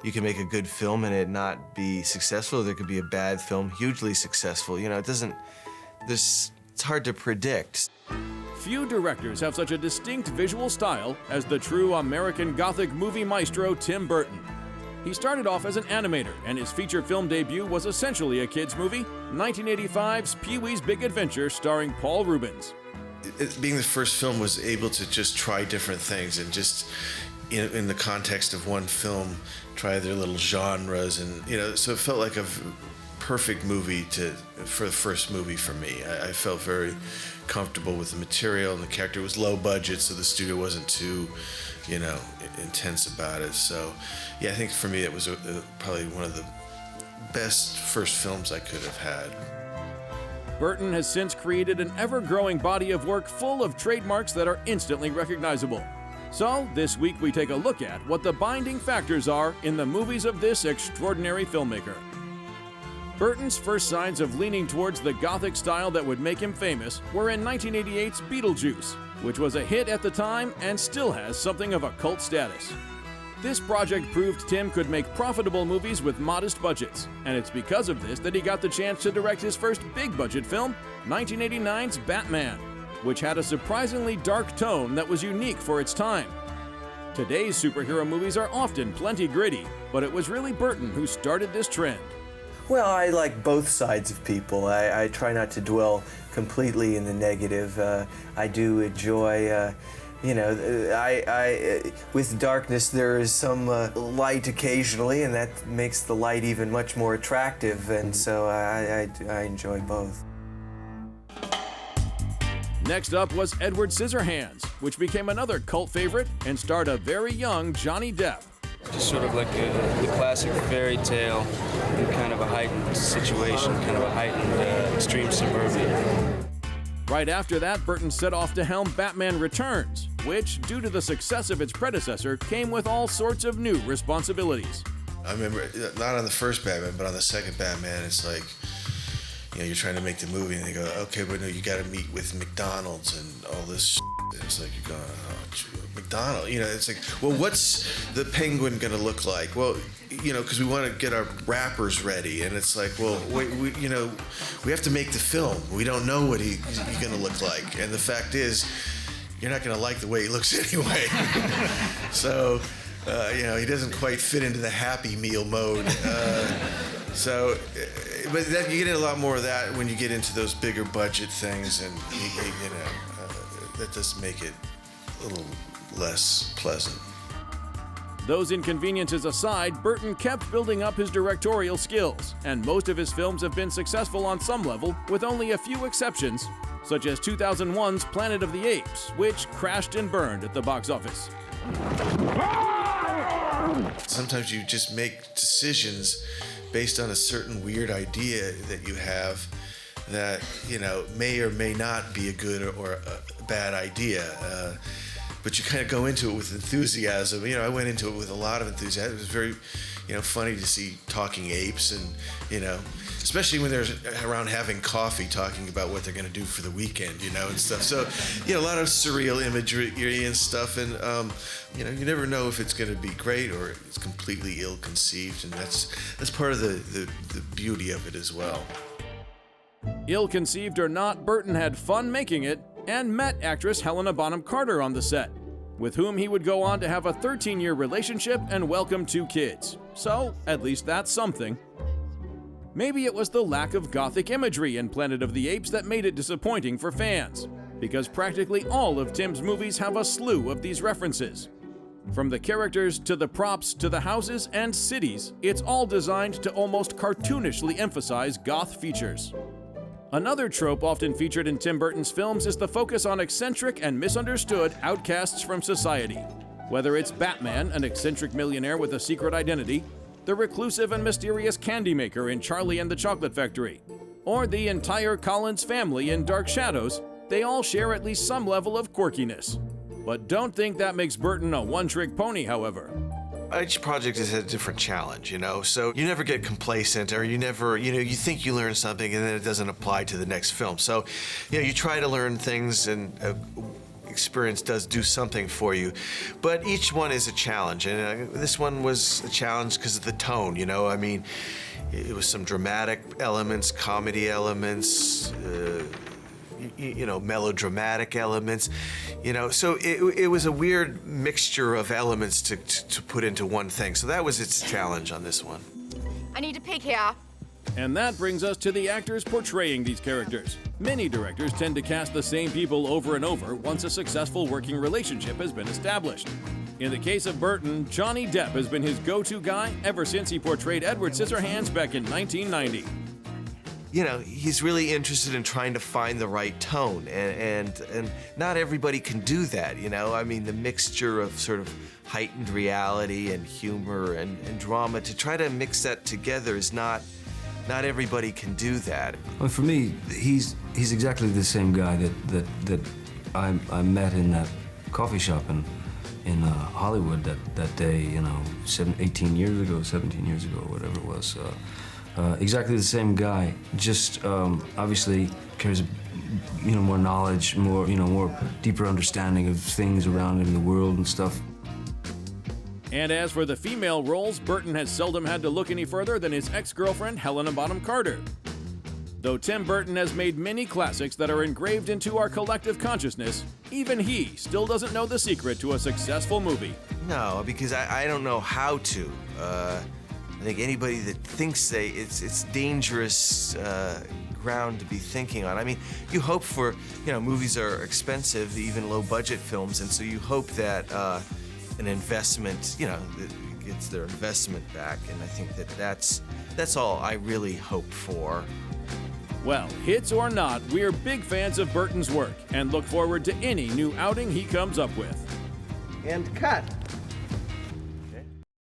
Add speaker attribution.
Speaker 1: You can make a good film and it not be successful. There could be a bad film, hugely successful. You know, it's hard to predict.
Speaker 2: Few directors have such a distinct visual style as the true American Gothic movie maestro Tim Burton. He started off as an animator, and his feature film debut was essentially a kids' movie, 1985's Pee-wee's Big Adventure starring Paul Reubens.
Speaker 3: Being the first film was able to just try different things and just, in the context of one film, try their little genres, and so it felt like a perfect movie for the first movie for me. I felt very comfortable with the material, and the character was low budget, so the studio wasn't too, intense about it. So, yeah, I think for me it was probably one of the best first films I could have had.
Speaker 2: Burton has since created an ever-growing body of work full of trademarks that are instantly recognizable. So, this week we take a look at what the binding factors are in the movies of this extraordinary filmmaker. Burton's first signs of leaning towards the Gothic style that would make him famous were in 1988's Beetlejuice, which was a hit at the time and still has something of a cult status. This project proved Tim could make profitable movies with modest budgets, and it's because of this that he got the chance to direct his first big-budget film, 1989's Batman, which had a surprisingly dark tone that was unique for its time. Today's superhero movies are often plenty gritty, but it was really Burton who started this trend.
Speaker 4: Well, I like both sides of people. I try not to dwell completely in the negative. I do enjoy, with darkness there is some light occasionally, and that makes the light even much more attractive, and so I enjoy both.
Speaker 2: Next up was Edward Scissorhands, which became another cult favorite and starred a very young Johnny Depp.
Speaker 5: Just sort of like the classic fairy tale in kind of a heightened situation, kind of a heightened extreme suburbia.
Speaker 2: Right after that, Burton set off to helm Batman Returns, which, due to the success of its predecessor, came with all sorts of new responsibilities.
Speaker 3: I remember, not on the first Batman, but on the second Batman, it's like, you're trying to make the movie, and they go, okay, but no, you got to meet with McDonald's and all this shit. It's like you're going, McDonald's, it's like, well, what's the penguin going to look like? Well, because we want to get our rappers ready, and it's like, well, we have to make the film. We don't know what he's going to look like, and the fact is, you're not going to like the way he looks anyway. So, he doesn't quite fit into the Happy Meal mode. But you get a lot more of that when you get into those bigger budget things, and that does make it a little less pleasant.
Speaker 2: Those inconveniences aside, Burton kept building up his directorial skills, and most of his films have been successful on some level, with only a few exceptions, such as 2001's Planet of the Apes, which crashed and burned at the box office.
Speaker 3: Sometimes you just make decisions based on a certain weird idea that you have that, may or may not be a good or a bad idea. But you kind of go into it with enthusiasm. I went into it with a lot of enthusiasm. It was very, funny to see talking apes, and, especially when they're around having coffee, talking about what they're going to do for the weekend, and stuff. So, a lot of surreal imagery and stuff, and, you never know if it's going to be great or it's completely ill-conceived, and that's part of the beauty of it as well.
Speaker 2: Ill-conceived or not, Burton had fun making it, and met actress Helena Bonham Carter on the set, with whom he would go on to have a 13-year relationship and welcome 2 kids. So, at least that's something. Maybe it was the lack of Gothic imagery in Planet of the Apes that made it disappointing for fans, because practically all of Tim's movies have a slew of these references. From the characters to the props to the houses and cities, it's all designed to almost cartoonishly emphasize goth features. Another trope often featured in Tim Burton's films is the focus on eccentric and misunderstood outcasts from society. Whether it's Batman, an eccentric millionaire with a secret identity, the reclusive and mysterious candy maker in Charlie and the Chocolate Factory, or the entire Collins family in Dark Shadows, they all share at least some level of quirkiness. But don't think that makes Burton a one-trick pony, however.
Speaker 1: Each project has a different challenge, so you never get complacent, or you never, you think you learn something and then it doesn't apply to the next film. So, you try to learn things and experience does do something for you. But each one is a challenge, and this one was a challenge because of the tone, you know? I mean, it was some dramatic elements, comedy elements, you know, melodramatic elements, you know, so it was a weird mixture of elements to put into one thing. So that was its challenge on this one.
Speaker 6: I need to peek here.
Speaker 2: And that brings us to the actors portraying these characters. Many directors tend to cast the same people over and over once a successful working relationship has been established. In the case of Burton, Johnny Depp has been his go-to guy ever since he portrayed Edward Scissorhands back in 1990.
Speaker 1: You know, he's really interested in trying to find the right tone, and not everybody can do that, you know? I mean, the mixture of sort of heightened reality and humor and drama, to try to mix that together is not everybody can do that.
Speaker 7: Well, for me, he's exactly the same guy that I met in that coffee shop in Hollywood that day, you know, 17 years ago, whatever it was. Exactly the same guy, just obviously carries, you know, more knowledge, more, you know, more deeper understanding of things around him in the world and stuff.
Speaker 2: And as for the female roles, Burton has seldom had to look any further than his ex-girlfriend, Helena Bonham Carter. Though Tim Burton has made many classics that are engraved into our collective consciousness, even he still doesn't know the secret to a successful movie.
Speaker 1: No, because I don't know how to. I think anybody that thinks it's dangerous ground to be thinking on. I mean, you hope for, you know, movies are expensive, even low-budget films, and so you hope that an investment, you know, gets their investment back, and I think that's all I really hope for.
Speaker 2: Well, hits or not, we're big fans of Burton's work and look forward to any new outing he comes up with.
Speaker 8: And cut.